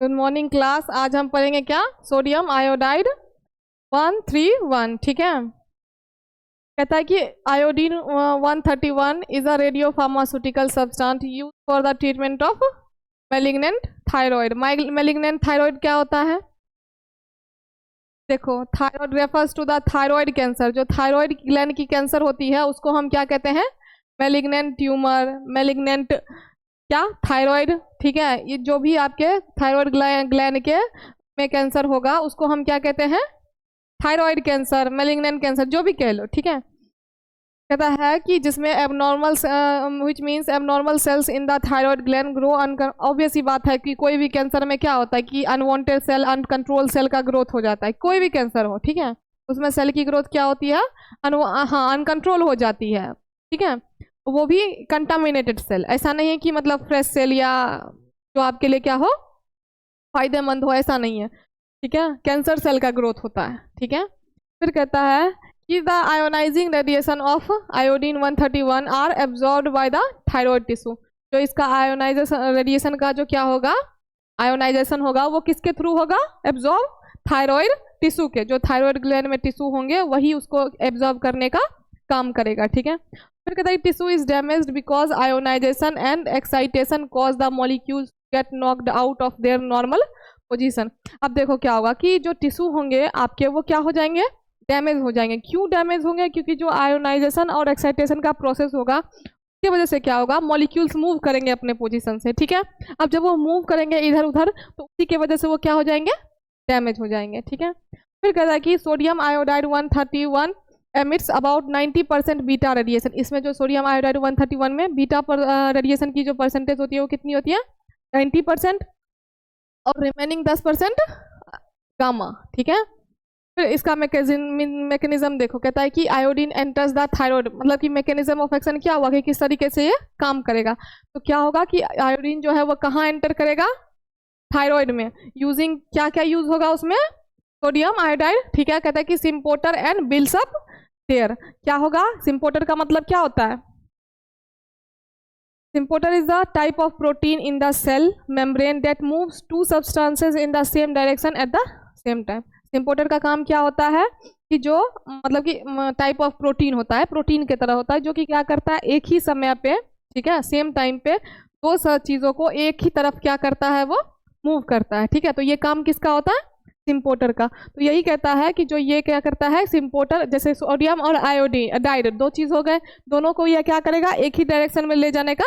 Good morning class. आज हम पढ़ेंगे क्या? Sodium iodide 131। ठीक है। कहता है कि iodine 131 is a radiopharmaceutical substance use for the treatment of malignant thyroid. Malignant thyroid क्या होता है? देखो, thyroid refers to the thyroid cancer. जो थायराइड ग्लैंड की कैंसर होती है उसको हम क्या कहते हैं? मैलिग्नेंट ट्यूमर, मैलिग्नेंट क्या थायराइड। ठीक है, ये जो भी आपके थायराइड ग्लैंड के में कैंसर होगा उसको हम क्या कहते हैं? थायराइड कैंसर, मैलिग्नेंट कैंसर, जो भी कह लो। ठीक है। कहता है कि जिसमें abnormal which means abnormal cells in the thyroid gland grow. Obvious ही बात है कि कोई भी कैंसर में क्या होता है कि अनवांटेड सेल, अनकंट्रोल सेल का ग्रोथ हो जाता है। कोई भी कैंसर हो, ठीक है, उसमें सेल की ग्रोथ क्या होती है? अनकंट्रोल हो जाती है। ठीक है, वो भी कंटामिनेटेड सेल। ऐसा नहीं है कि मतलब फ्रेश सेल या जो आपके लिए क्या हो, फायदेमंद हो, ऐसा नहीं है। ठीक है, कैंसर सेल का ग्रोथ होता है। ठीक है। फिर कहता है कि the ionising radiation of iodine 131 are absorbed by the thyroid tissue. जो इसका आयोनाइजेशन रेडिएशन का जो क्या होगा, आयोनाइजेशन होगा, वो किसके थ्रू होगा? एब्जॉर्ब थायराइड टिश्यू के। जो थायराइड ग्लैंड में टिश्यू होंगे वही उसको एब्जॉर्ब करने का काम करेगा। ठीक है। फिर कहता है tissue is damaged because ionisation and excitation cause the molecules get knocked out of their normal position. अब देखो क्या होगा कि जो टिश्यू होंगे आपके वो क्या हो जाएंगे? डैमेज हो जाएंगे। क्यों डैमेज होंगे? क्योंकि जो आयोनाइजेशन और एक्साइटेशन का प्रोसेस होगा उसकी वजह से क्या होगा, मॉलिक्यूल्स मूव करेंगे अपने पोजीशन से। ठीक है। अब जब वो मूव करेंगे इधर उधर तो उसी की वजह से वो क्या हो जाएंगे? डैमेज हो जाएंगे। ठीक है। फिर कहता है कि sodium iodide 131 emits about 90% beta radiation. इसमें जो सोडियम आयोडाइड 131 में बीटा पर रेडिएशन की जो परसेंटेज होती है वो कितनी होती है? 90%, और रिमेनिंग 10% गामा। ठीक है। फिर इसका मैकेनिज्म देखो। कहता है कि आयोडीन एंटर्स द थायराइड, मतलब कि मैकेनिज्म ऑफ एक्शन क्या हुआ कि किस तरीके से ये काम करेगा। तो क्या होगा कि आयोडीन जो है वो कहाँ एंटर करेगा? थायराइड में। यूजिंग क्या क्या यूज होगा उसमें? Sodium iodide. ठीक है। कहता है कि symporter and builds up there. क्या होगा? सिम्पोर्टर का मतलब क्या होता है? Symporter is the type of protein in the cell membrane that moves two substances in the same direction at the same time. Symporter का काम क्या होता है कि जो मतलब कि टाइप ऑफ प्रोटीन होता है, प्रोटीन की तरह होता है, जो कि क्या करता है एक ही समय पे, ठीक है, सेम टाइम पे दो चीज़ों को एक ही तरफ क्या करता है, वो मूव करता है। ठीक है। तो ये काम किसका होता है? सिम्पोर्टर का। तो यही कहता है कि जो ये क्या करता है सिम्पोर्टर, जैसे सोडियम और आयोडीन डाइड दो चीज़ हो गए, दोनों को ये क्या करेगा? एक ही डायरेक्शन में ले जाने का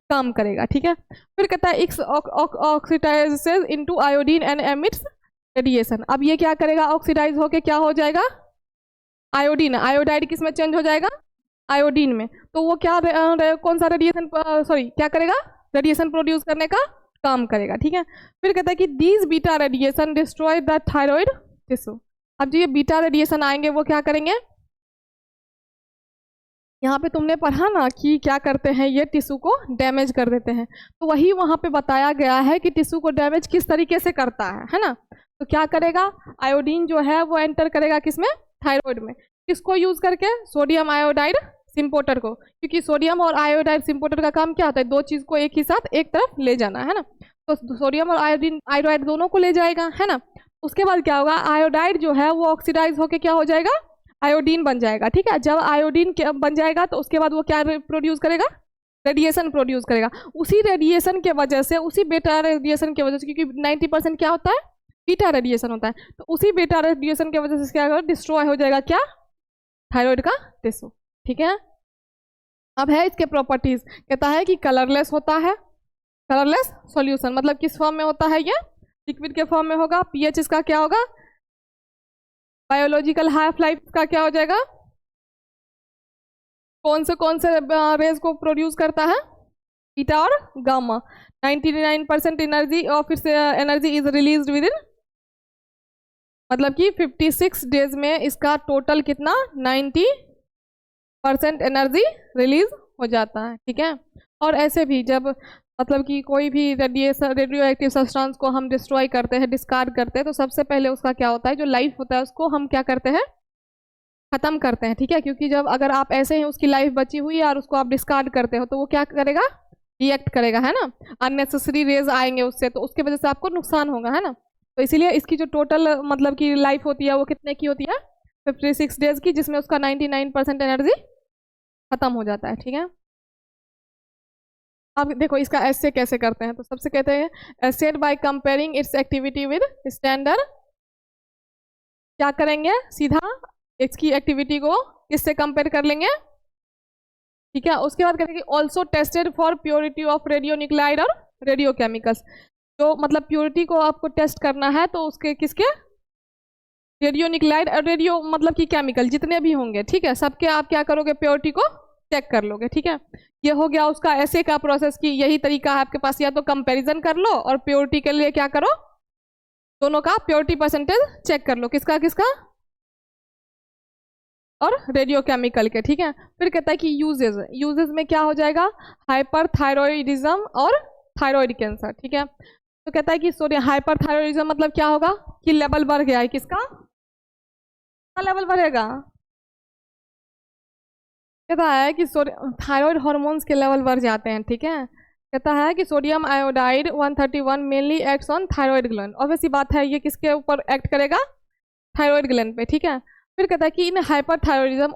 काम करेगा। ठीक है। फिर कहता है x oxidises into iodine and emits radiation. अब ये क्या करेगा? ऑक्सीडाइज होके क्या हो जाएगा? आयोडीन, आयोडाइड किस में चेंज हो जाएगा? आयोडीन में। तो वो क्या कौन सा रेडिएशन क्या करेगा? रेडिएशन प्रोड्यूस करने का काम करेगा। ठीक है। फिर कहता है कि these beta radiation destroy the thyroid tissue. अब जो ये बीटा रेडिएशन आएंगे वो क्या करेंगे? यहाँ पे तुमने पढ़ा ना कि क्या करते हैं, ये टिश्यू को डैमेज कर देते हैं। तो वही वहाँ पे बताया गया है कि टिश्यू को डैमेज किस तरीके से करता है ना। तो क्या करेगा? आयोडीन जो है वो एंटर करेगा किसमें? थायराइड में। किसको यूज करके? सोडियम आयोडाइड सिम्पोर्टर को। क्योंकि सोडियम और आयोडाइड सिम्पोर्टर का काम क्या होता है? दो चीज को एक ही साथ एक तरफ ले जाना है ना। तो सोडियम और आयोडीन आयोडाइड दोनों को ले जाएगा, है ना। उसके बाद क्या होगा? आयोडाइड जो है वो ऑक्सीडाइज होकर क्या हो जाएगा? आयोडीन बन जाएगा। ठीक है। जब आयोडीन बन जाएगा तो उसके बाद वो क्या प्रोड्यूस करेगा? रेडिएशन प्रोड्यूस करेगा। उसी रेडिएशन के वजह से, उसी बेटा रेडिएशन की वजह से, क्योंकि 90% क्या होता है? बीटा रेडिएशन होता है। तो उसी बेटा रेडिएशन की वजह से क्या होगा? डिस्ट्रॉय हो जाएगा क्या? थायराइड का टिश्यू। ठीक है। अब है इसके प्रॉपर्टीज। कहता है कि कलरलेस होता है, कलरलेस सॉल्यूशन, मतलब किस फॉर्म में होता है? ये लिक्विड के फॉर्म में होगा। पीएच इसका क्या होगा? बायोलॉजिकल हाफ लाइफ का क्या हो जाएगा? कौन से रेज को प्रोड्यूस करता है? बीटा और gamma. 99% energy of its energy is released with in, मतलब कि 56 डेज में इसका टोटल कितना? 90% एनर्जी रिलीज हो जाता है। ठीक है। और ऐसे भी जब मतलब कि कोई भी रेडियो एक्टिव सब्सटेंस को हम डिस्ट्रॉय करते हैं, डिस्कार्ड करते हैं, तो सबसे पहले उसका क्या होता है? जो लाइफ होता है उसको हम क्या करते हैं? खत्म करते हैं। ठीक है। क्योंकि जब अगर आप ऐसे ही उसकी लाइफ बची हुई है और उसको आप डिस्कार्ड करते हो तो वो क्या करेगा? रिएक्ट करेगा, है ना, अननेसेसरी रेज आएंगे उससे, तो उसके वजह से आपको नुकसान होगा, है ना। तो इसीलिए इसकी जो टोटल मतलब की लाइफ होती है वो कितने की होती है, 56 डेज की, जिसमें उसका 99% एनर्जी खत्म हो जाता है, ठीक है। अब देखो इसका ऐसे कैसे करते हैं, तो सबसे कहते हैं asset by comparing it's activity with standard. क्या करेंगे, सीधा इसकी एक्टिविटी को किससे कंपेयर कर लेंगे, ठीक है। उसके बाद करेंगे also tested for purity of radio nuclide और रेडियो केमिकल्स। जो मतलब प्योरिटी को आपको टेस्ट करना है तो उसके किसके, रेडियो न्यूक्लाइड और रेडियो मतलब कि केमिकल जितने भी होंगे, ठीक है, सबके आप क्या करोगे, प्योरिटी को चेक कर लोगे, ठीक है। ये हो गया उसका ऐसे का प्रोसेस की, यही तरीका है आपके पास, या तो कंपैरिजन कर लो और प्योरिटी के लिए क्या करो, दोनों का प्योरिटी परसेंटेज चेक कर लो, किसका किसका, और रेडियो केमिकल के, ठीक है। फिर कहता है कि यूजेज, यूजेज में क्या हो जाएगा, हाइपरथायरॉयडिज्म और थायराइड कैंसर, ठीक है। तो कहता है कि सोडियम हाइपरथायरॉयडिज्म मतलब क्या होगा कि लेवल बढ़ गया है, किसका लेवल बढ़ेगा, कहता है कि थायराइड हार्मोन्स के लेवल बढ़ जाते हैं, ठीक है। कहता है कि sodium iodide 131 mainly acts on thyroid gland, obviously बात है ये किसके ऊपर एक्ट करेगा, थायराइड ग्लैंड पे, ठीक है। फिर कहता है कि इन हाइपरथायरॉयडिज्म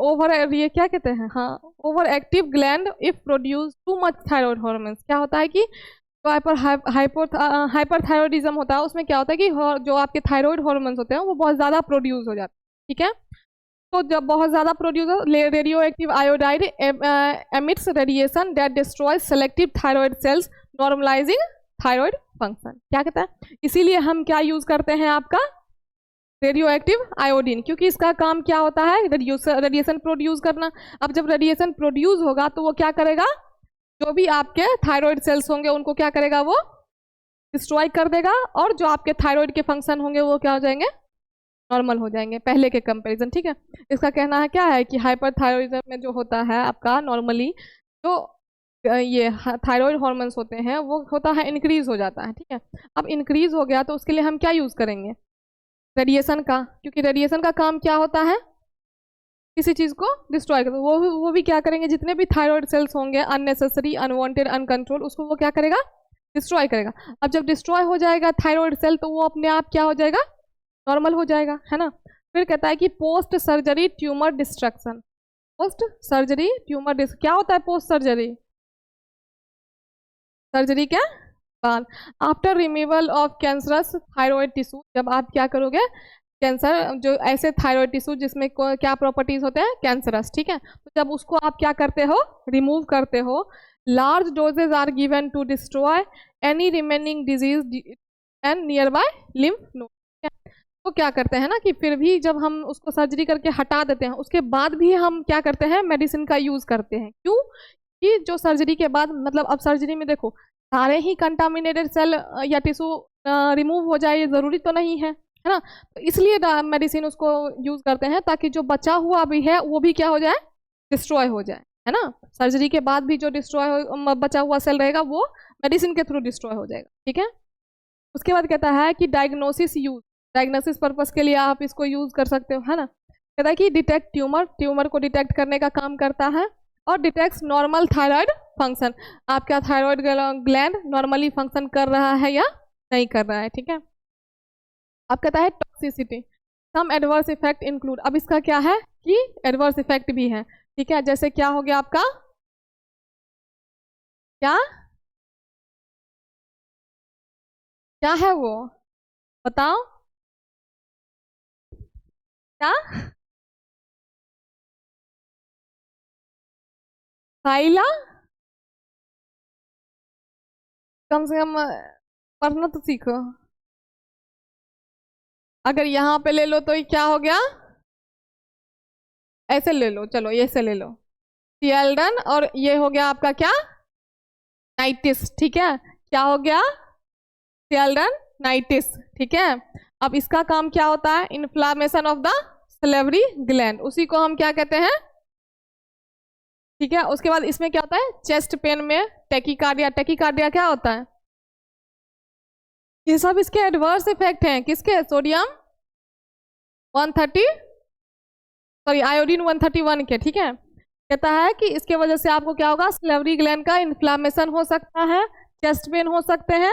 ओवर ये क्या कहते हैं, हाँ, over active gland if produce too much thyroid hormones. क्या होता है कि जो हाइपरथायरॉयडिज्म होता है उसमें क्या होता है कि जो आपके थायराइड हार्मोन्स होते हैं वो बहुत ज़्यादा प्रोड्यूस हो जाते हैं, ठीक है। तो जब बहुत ज़्यादा प्रोड्यूस हो, radioactive iodide emits radiation that destroy selective thyroid cells normalising thyroid function. क्या कहता है, इसीलिए हम क्या यूज़ करते हैं आपका रेडियो एक्टिव आयोडीन, क्योंकि इसका काम क्या होता है, रेडिएशन प्रोड्यूस करना। अब जब रेडिएशन प्रोड्यूस होगा तो वो क्या करेगा, जो भी आपके थायराइड सेल्स होंगे उनको क्या करेगा, वो डिस्ट्रॉय कर देगा, और जो आपके थायराइड के फंक्शन होंगे वो क्या हो जाएंगे, नॉर्मल हो जाएंगे पहले के कंपैरिजन, ठीक है। इसका कहना है क्या है कि हाइपरथायरॉयडिज्म में जो होता है आपका नॉर्मली जो ये थायराइड हार्मोन्स होते हैं वो होता है इंक्रीज हो जाता है, ठीक है। अब इंक्रीज हो गया तो उसके लिए हम क्या यूज़ करेंगे, रेडिएशन का, क्योंकि रेडिएशन का काम क्या होता है, किसी चीज़ को डिस्ट्रॉय कर, वो भी क्या करेंगे, जितने भी थायराइड सेल्स होंगे अननेसेसरी अनवांटेड अनकंट्रोल, उसको वो क्या करेगा, डिस्ट्रॉय करेगा। अब जब डिस्ट्रॉय हो जाएगा थायराइड सेल तो वो अपने आप क्या हो जाएगा, नॉर्मल हो जाएगा, है ना। फिर कहता है कि post surgery tumour destruction, post surgery tumour क्या होता है, पोस्ट सर्जरी, सर्जरी क्या बाद, after removal of cancerous thyroid tissue, जब आप क्या करोगे, कैंसर जो ऐसे थायराइड टिश्यू जिसमें क्या प्रॉपर्टीज होते हैं, कैंसरस, ठीक है। तो जब उसको आप क्या करते हो, रिमूव करते हो, large doses are given to destroy any remaining disease and nearby lymph node. तो क्या करते हैं ना कि फिर भी जब हम उसको सर्जरी करके हटा देते हैं उसके बाद भी हम क्या करते हैं, मेडिसिन का यूज़ करते हैं। क्यों कि जो सर्जरी के बाद मतलब अब सर्जरी में देखो सारे ही कंटामिनेटेड सेल या टिश्यू रिमूव हो जाए, ये ज़रूरी तो नहीं है ना। तो इसलिए मेडिसिन उसको यूज़ करते हैं ताकि जो बचा हुआ भी है वो भी क्या हो जाए, डिस्ट्रॉय हो जाए, है ना। सर्जरी के बाद भी जो बचा हुआ सेल रहेगा वो मेडिसिन के थ्रू डिस्ट्रॉय हो जाएगा, ठीक है। उसके बाद कहता है कि डायग्नोसिस यूज, डायग्नोसिस पर्पस के लिए आप इसको यूज कर सकते हो, है ना। कहता है कि डिटेक्ट ट्यूमर, ट्यूमर को डिटेक्ट करने का काम करता है, और डिटेक्ट्स नॉर्मल थायराइड फंक्शन, आपका थायराइड ग्लैंड नॉर्मली फंक्शन कर रहा है या नहीं कर रहा है, ठीक है। अब कहता है टॉक्सिसिटी, सम एडवर्स इफेक्ट इंक्लूड, अब इसका क्या है कि एडवर्स इफेक्ट भी है, ठीक है। जैसे क्या हो गया आपका, क्या क्या है वो बताओ, क्या खाइला, कम से कम पढ़ना तो सीखो। अगर यहाँ पे ले लो तो ये क्या हो गया, ऐसे ले लो, चलो ये ऐसे ले लो, सियल्डन, और ये हो गया आपका क्या, नाइटिस, ठीक है। क्या हो गया, सियल्डन नाइटिस, ठीक है। अब इसका काम क्या होता है, inflammation of the salivary gland, उसी को हम क्या कहते हैं, ठीक है। उसके बाद इसमें क्या होता है, चेस्ट पेन में टेकिकार्डिया, टेकिकार्डिया क्या होता है, ये सब इसके एडवर्स इफेक्ट हैं, किसके, सोडियम 130 सॉरी आयोडीन 131 के, ठीक है। कहता है कि इसके वजह से आपको क्या होगा, सलेवरी ग्लैंड का इन्फ्लामेशन हो सकता है, चेस्ट पेन हो सकते हैं,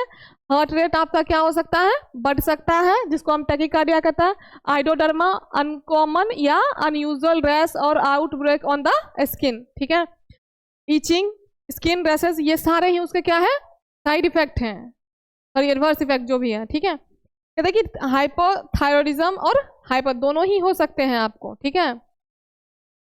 हार्ट रेट आपका क्या हो सकता है, बढ़ सकता है, जिसको हम टैकीकार्डिया कहता है, आइडोडर्मा अनकॉमन या अनयूजुअल रैश और आउटब्रेक ऑन द स्किन, ठीक है, ईचिंग, स्किन रैशेस, ये सारे ही उसके क्या है, साइड इफेक्ट हैं और एडवर्स इफेक्ट जो भी है, ठीक है। कहते हैं कि हाइपोथायरॉयडिज्म और हाइपर दोनों ही हो सकते हैं आपको, ठीक है।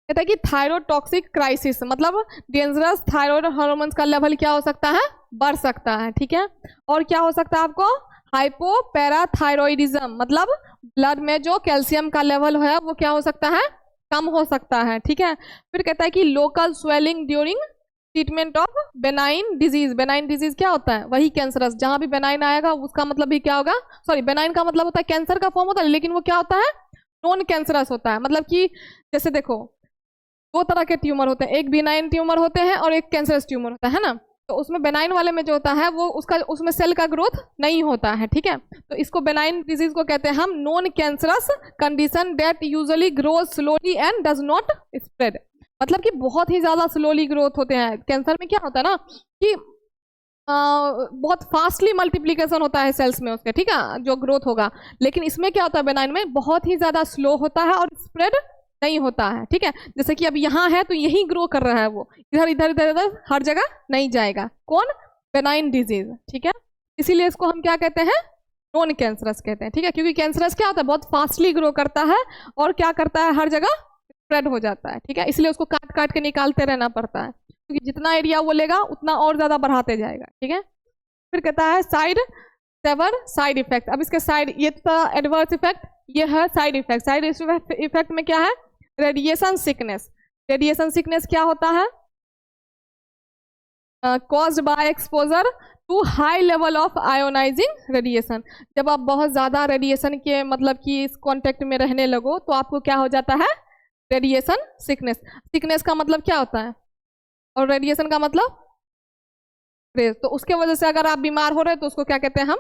कहता है कि थायराइड टॉक्सिक क्राइसिस मतलब डेंजरस थायराइड हार्मोन्स का लेवल क्या हो सकता है, बढ़ सकता है, ठीक है। और क्या हो सकता है आपको, हाइपोपैराथायरॉयडिज्म मतलब ब्लड में जो कैल्शियम का लेवल है वो क्या हो सकता है, कम हो सकता है, ठीक है। फिर कहता है कि local swelling during treatment of benign disease, benign disease क्या होता है, वही कैंसरस, जहां भी बेनाइन आएगा उसका मतलब भी क्या होगा, सॉरी बेनाइन का मतलब होता है कैंसर का फॉर्म होता है, लेकिन वो क्या होता है, नॉन कैंसरस होता है। मतलब कि जैसे देखो दो तरह के ट्यूमर होते हैं, एक बिनाइन ट्यूमर होते हैं और एक कैंसरस ट्यूमर होता है ना। तो उसमें बेनाइन वाले में जो होता है वो उसमें सेल का ग्रोथ नहीं होता है, ठीक है। तो इसको बेनाइन डिजीज को कहते हैं हम non cancerous condition that usually grows slowly and does not spread, मतलब कि बहुत ही ज्यादा स्लोली ग्रोथ होते हैं। कैंसर में क्या होता है ना कि बहुत फास्टली मल्टीप्लीकेशन होता है सेल्स में उसके, ठीक है, जो ग्रोथ होगा, लेकिन इसमें क्या होता है बेनाइन में बहुत ही ज्यादा स्लो होता है और स्प्रेड नहीं होता है, ठीक है। जैसे कि अब यहाँ है तो यही ग्रो कर रहा है, वो इधर इधर इधर इधर हर जगह नहीं जाएगा, कौन, बेनाइन डिजीज, ठीक है। इसीलिए इसको हम क्या कहते हैं, नॉन कैंसरस कहते हैं, ठीक है, क्योंकि कैंसरस क्या होता है, बहुत फास्टली ग्रो करता है और क्या करता है, हर जगह स्प्रेड हो जाता है, ठीक है। इसलिए उसको काट काट के निकालते रहना पड़ता है, क्योंकि जितना एरिया वो लेगा उतना और ज्यादा बढ़ाते जाएगा, ठीक है। फिर कहता है साइड इफेक्ट। अब इसके साइड, ये तो एडवर्स इफेक्ट, ये है साइड इफेक्ट। साइड इफेक्ट में क्या है, रेडिएशन सिकनेस। रेडिएशन सिकनेस क्या होता है, caused by exposure to high level of ionising radiation. जब आप बहुत ज्यादा रेडिएशन के मतलब कि इस कांटेक्ट में रहने लगो तो आपको क्या हो जाता है, रेडिएशन सिकनेस। सिकनेस का मतलब क्या होता है और रेडिएशन का मतलब रेज, तो उसके वजह से अगर आप बीमार हो रहे हैं तो उसको क्या कहते हैं हम,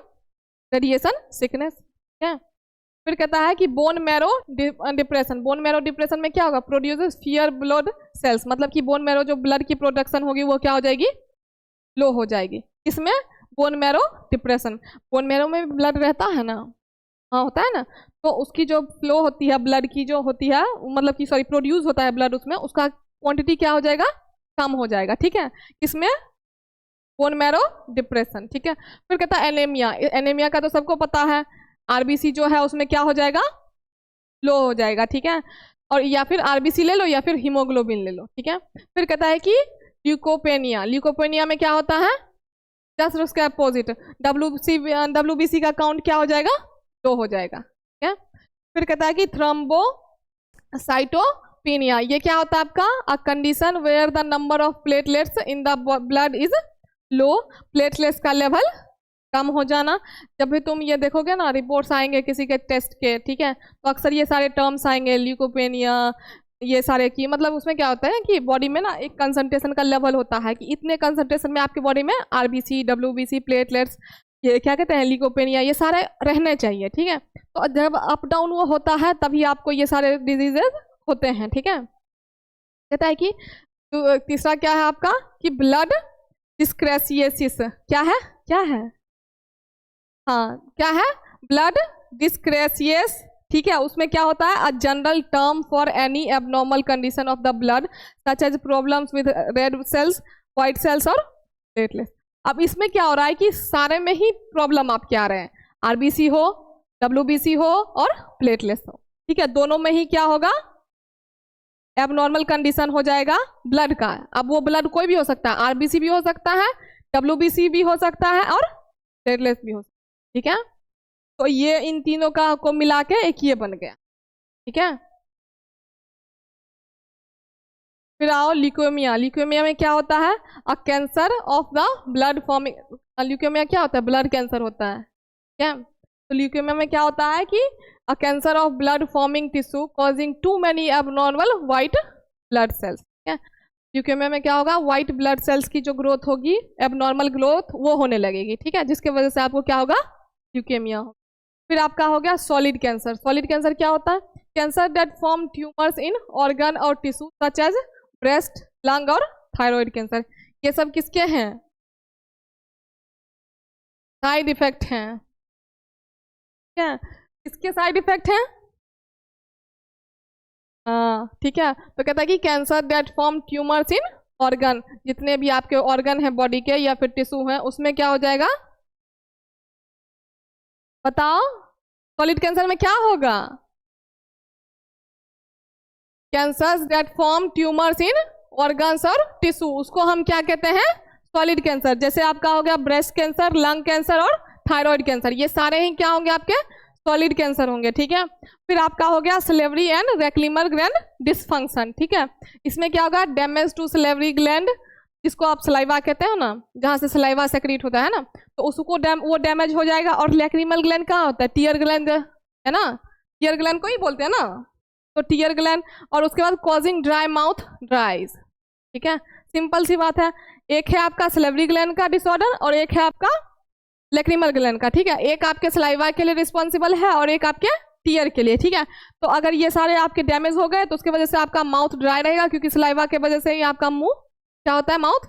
रेडिएशन सिकनेस, ठीक है। फिर कहता है कि bone marrow depression. Bone marrow depression में क्या होगा, प्रोड्यूसेस फियर ब्लड सेल्स, मतलब कि बोन मैरो जो ब्लड की प्रोडक्शन होगी वो क्या हो जाएगी, लो हो जाएगी। इसमें bone marrow depression, bone marrow में ब्लड रहता है ना, हाँ होता है ना, तो उसकी जो फ्लो होती है ब्लड की जो होती है, मतलब कि सॉरी प्रोड्यूस होता है ब्लड, उसमें उसका क्वांटिटी क्या हो जाएगा, कम हो जाएगा, ठीक है। इसमें बोन मैरो डिप्रेशन, ठीक है। फिर कहता है एनीमिया। एनीमिया का तो सबको पता है, आरबीसी जो है उसमें क्या हो जाएगा, लो हो जाएगा, ठीक है। और या फिर आरबीसी ले लो या फिर हीमोग्लोबिन ले लो, ठीक है। फिर कहता है कि ल्यूकोपेनिया। ल्यूकोपेनिया में क्या होता है, जस्ट उसके अपोजिट, डब्ल्यूबीसी का काउंट क्या हो जाएगा, लो हो जाएगा, ठीक है। फिर कहता है कि थ्रोम्बोसाइटोपेनिया। ये क्या होता है आपका, a condition where the number of platelets in the blood is low. Platelets का लेवल कम हो जाना। जब भी तुम ये देखोगे ना, रिपोर्ट्स आएंगे किसी के टेस्ट के, ठीक है, तो अक्सर ये सारे टर्म्स आएंगे, ल्यूकोपेनिया, ये सारे की मतलब उसमें क्या होता है कि बॉडी में ना एक कंसंट्रेशन का लेवल होता है कि इतने कंसंट्रेशन में आपकी बॉडी में आरबीसी, डब्ल्यूबीसी, प्लेटलेट्स, ये क्या कहते हैं, ल्यूकोपेनिया, ये सारे रहने चाहिए, ठीक है। तो जब अप डाउन वो होता है तभी आपको ये सारे डिजीजेज होते हैं, ठीक है। कहता है कि तो तीसरा क्या है आपका कि ब्लड डिस्क्रेसियसिस। क्या है, क्या है, हाँ क्या है, ब्लड डिस्क्रेसियस, ठीक है। उसमें क्या होता है, a general term for any abnormal condition of the blood such as problems with red cells, white cells और प्लेटलेट्स। अब इसमें क्या हो रहा है कि सारे में ही प्रॉब्लम आपके आ रहे हैं, आरबीसी हो, डब्ल्यूबीसी हो और प्लेटलेट्स हो, ठीक है, दोनों में ही क्या होगा, एबनॉर्मल कंडीशन हो जाएगा ब्लड का। अब वो ब्लड कोई भी हो सकता है, आरबीसी भी हो सकता है, डब्ल्यूबीसी भी हो सकता है और प्लेटलेट्स भी हो सकता है, ठीक है। तो ये इन तीनों का को मिला के एक ये बन गया, ठीक है। फिर आओ ल्यूकेमिया। ल्यूकेमिया में क्या होता है, अ cancer of the blood forming. Leukaemia क्या होता है, ब्लड कैंसर होता है, ठीक है। तो ल्यूकेमिया में क्या होता है कि a cancer of blood forming tissue causing too many abnormal white blood cells, ठीक है। ल्यूकेमिया में क्या होगा, व्हाइट ब्लड सेल्स की जो ग्रोथ होगी, एबनॉर्मल ग्रोथ वो होने लगेगी, ठीक है, जिसके वजह से आपको क्या होगा, ल्यूकेमिया हो। फिर आपका हो गया सॉलिड कैंसर। सॉलिड कैंसर क्या होता है, cancer that form tumours in organ और tissue such as breast, lung और थायराइड कैंसर, ये सब किसके हैं? साइड इफेक्ट हैं। क्या किसके साइड इफेक्ट हैं? हाँ ठीक है, तो कहता है कि cancer that form tumours in organ, जितने भी आपके ऑर्गन है बॉडी के या फिर टिश्यू है उसमें क्या हो जाएगा? बताओ, सॉलिड कैंसर में क्या होगा? Cancers that form tumours in organs और टिश्यू, उसको हम क्या कहते हैं? Solid cancer. जैसे आपका हो गया ब्रेस्ट कैंसर, लंग कैंसर और थायराइड कैंसर, ये सारे ही क्या होंगे? आपके सॉलिड कैंसर होंगे। ठीक है, फिर आपका हो गया सिलेवरी एंड रेक्लिमर ग्लैंड डिसफंक्शन। ठीक है, इसमें क्या होगा? डैमेज टू सिलेवरी ग्लैंड, जिसको आप सलाइवा कहते हो ना, जहाँ से सलाइवा सेक्रेट होता है ना, तो उसको वो डैमेज हो जाएगा। और लैक्रिमल ग्लैंड कहाँ होता है? टीयर ग्लैंड है ना, टीयर ग्लैंड को ही बोलते हैं ना, तो टीयर ग्लैंड। और उसके बाद कॉजिंग ड्राई माउथ ड्राइज। ठीक है, सिंपल सी बात है, एक है आपका सिलेवरी ग्लैंड का डिसऑर्डर और एक है आपका लैक्रिमल ग्लैंड का। ठीक है, एक आपके सलाइवा के लिए रिस्पॉन्सिबल है और एक आपके टीयर के लिए। ठीक है, तो अगर ये सारे आपके डैमेज हो गए तो उसकी वजह से आपका माउथ ड्राई रहेगा, क्योंकि सलाइवा के वजह से ही आपका मुंह क्या होता है? माउथ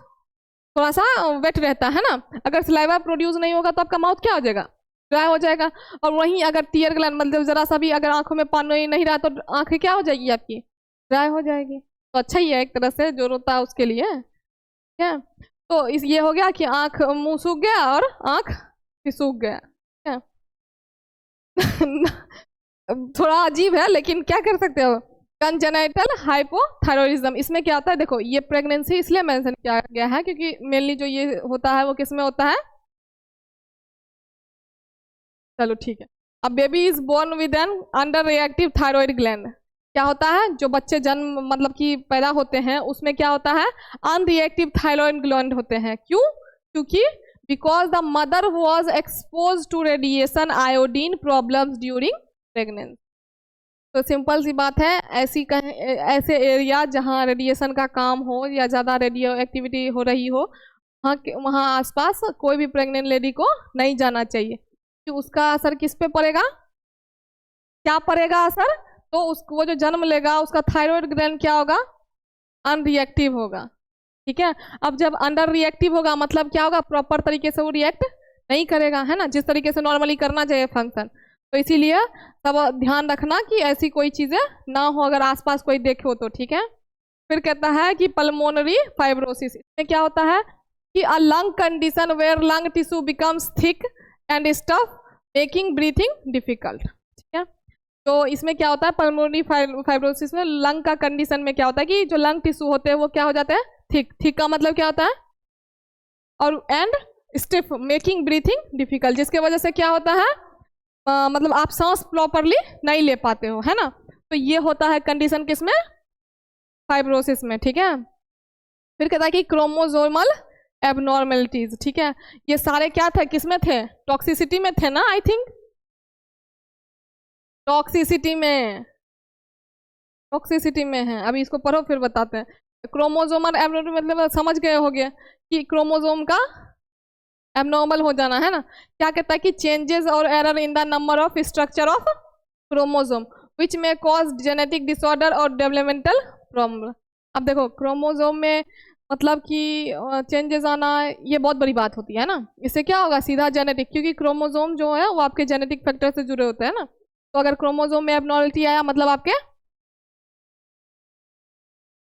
थोड़ा सा वेट रहता है ना। अगर सलाइवा प्रोड्यूस नहीं होगा तो आपका माउथ क्या हो जाएगा? ड्राई हो जाएगा। और वहीं अगर टीयर ग्लैंड मतलब जरा सा भी अगर आंखों में पानी नहीं रहा तो आंखें क्या हो जाएगी? आपकी ड्राई हो जाएगी। तो अच्छा ही है एक तरह से, जो रोता है उसके लिए। ठीक है, तो इस ये हो गया कि आंख मुंह सूख गया और आंख भी सूख गया। थोड़ा अजीब है लेकिन क्या कर सकते हो। कंजेनाइटल हाइपोथायरॉयडिज्म, इसमें क्या होता है? देखो, ये प्रेगनेंसी इसलिए मेंशन किया गया है क्योंकि मेनली जो ये होता है वो किस में होता है? चलो ठीक है, अब baby is born with an under reactive thyroid gland. क्या होता है? जो बच्चे जन्म मतलब कि पैदा होते हैं उसमें क्या होता है? अनरिएक्टिव थायराइड ग्लैंड होते हैं। क्यों? क्योंकि because the mother was expose to radiation iodine problems during pregnancy. तो सिंपल सी बात है, ऐसे एरिया जहाँ रेडिएशन का काम हो या ज़्यादा रेडियो एक्टिविटी हो रही हो, वहाँ आसपास कोई भी प्रेग्नेंट लेडी को नहीं जाना चाहिए, कि उसका असर किस पे पड़ेगा? क्या पड़ेगा असर? तो उसको वो जो जन्म लेगा उसका थायराइड ग्लैंड क्या होगा? अनरिएक्टिव होगा। ठीक है, अब जब अंडर रिएक्टिव होगा मतलब क्या होगा? प्रॉपर तरीके से वो रिएक्ट नहीं करेगा, है ना, जिस तरीके से नॉर्मली करना चाहिए फंक्शन। तो इसीलिए तब ध्यान रखना कि ऐसी कोई चीज़ें ना हो अगर आसपास कोई देखे हो तो। ठीक है, फिर कहता है कि पल्मोनरी फाइब्रोसिस, इसमें क्या होता है कि a lung condition where lung tissue becomes thick and stiff making breathing difficult. ठीक है, तो इसमें क्या होता है? पल्मोनरी फाइब्रोसिस में लंग का कंडीशन में क्या होता है कि जो लंग टिश्यू होते हैं वो क्या हो जाते हैं? थिक। थिक का मतलब क्या होता है? और and stiff making breathing difficult, जिसके वजह से क्या होता है? मतलब आप सांस प्रॉपरली नहीं ले पाते हो, है ना। तो ये होता है कंडीशन किसमें? फाइब्रोसिस में। ठीक है, फिर कहता है कि क्रोमोसोमल एबनॉर्मेलिटीज। ठीक है, ये सारे क्या थे? किसमें थे? टॉक्सिसिटी में थे ना, आई थिंक टॉक्सिसिटी में है। अभी इसको पढ़ो फिर बताते हैं। क्रोमोसोमल एबनॉर्मल मतलब समझ गए होगे कि क्रोमोसोम का एबनॉर्मल हो जाना, है ना। क्या कहता है कि चेंजेस और error in the number of structure of chromosome which may cause genetic disorder और डेवलपमेंटल प्रॉब्लम। अब देखो, क्रोमोसोम में मतलब कि चेंजेस आना ये बहुत बड़ी बात होती है ना। इससे क्या होगा? सीधा जेनेटिक, क्योंकि क्रोमोसोम जो है वो आपके जेनेटिक फैक्टर से जुड़े होते हैं ना। तो अगर क्रोमोसोम में एबनॉर्मलिटी आया मतलब आपके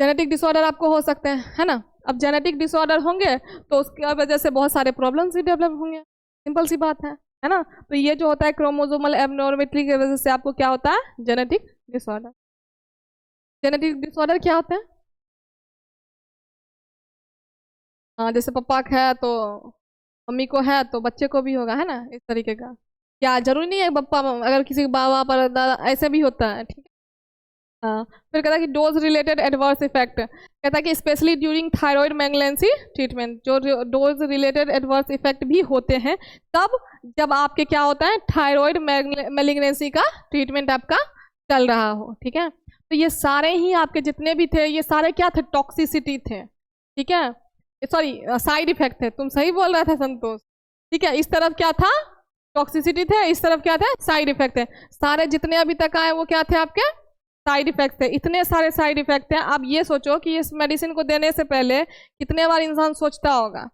जेनेटिक डिसऑर्डर आपको हो सकते हैं, है ना। अब जेनेटिक डिसऑर्डर होंगे तो उसकी वजह से बहुत सारे प्रॉब्लम्स भी डेवलप होंगे, सिंपल सी बात है ना। तो ये जो होता है क्रोमोसोमल एबनॉर्मलिटी की वजह से आपको क्या होता है? Genetic disorder. जेनेटिक डिसऑर्डर क्या होता है? हाँ, जैसे पापा का है तो मम्मी को है तो बच्चे को भी होगा, है ना, इस तरीके का। क्या जरूरी नहीं है पापा, अगर किसी बाबा पर दादा ऐसे भी होता है। ठीक है, हाँ। फिर कहता है कि डोज रिलेटेड एडवर्स इफेक्ट, कहता है कि स्पेशली ड्यूरिंग थायराइड मैग्नेंसी ट्रीटमेंट, जो डोज रिलेटेड एडवर्स इफेक्ट भी होते हैं तब जब आपके क्या होता है? थायराइड मैलिग्नेंसी का ट्रीटमेंट आपका चल रहा हो। ठीक है, तो ये सारे ही आपके जितने भी थे ये सारे क्या थे? टॉक्सिसिटी थे। ठीक है, सॉरी साइड इफेक्ट थे। तुम सही बोल रहा था संतोष। ठीक है, इस तरफ क्या था? टॉक्सिसिटी थे, इस तरफ क्या थे? साइड इफेक्ट थे। सारे जितने अभी तक आए वो क्या थे? आपके साइड इफेक्ट है, इतने सारे साइड इफेक्ट हैं। आप ये सोचो कि इस मेडिसिन को देने से पहले कितने बार इंसान सोचता होगा।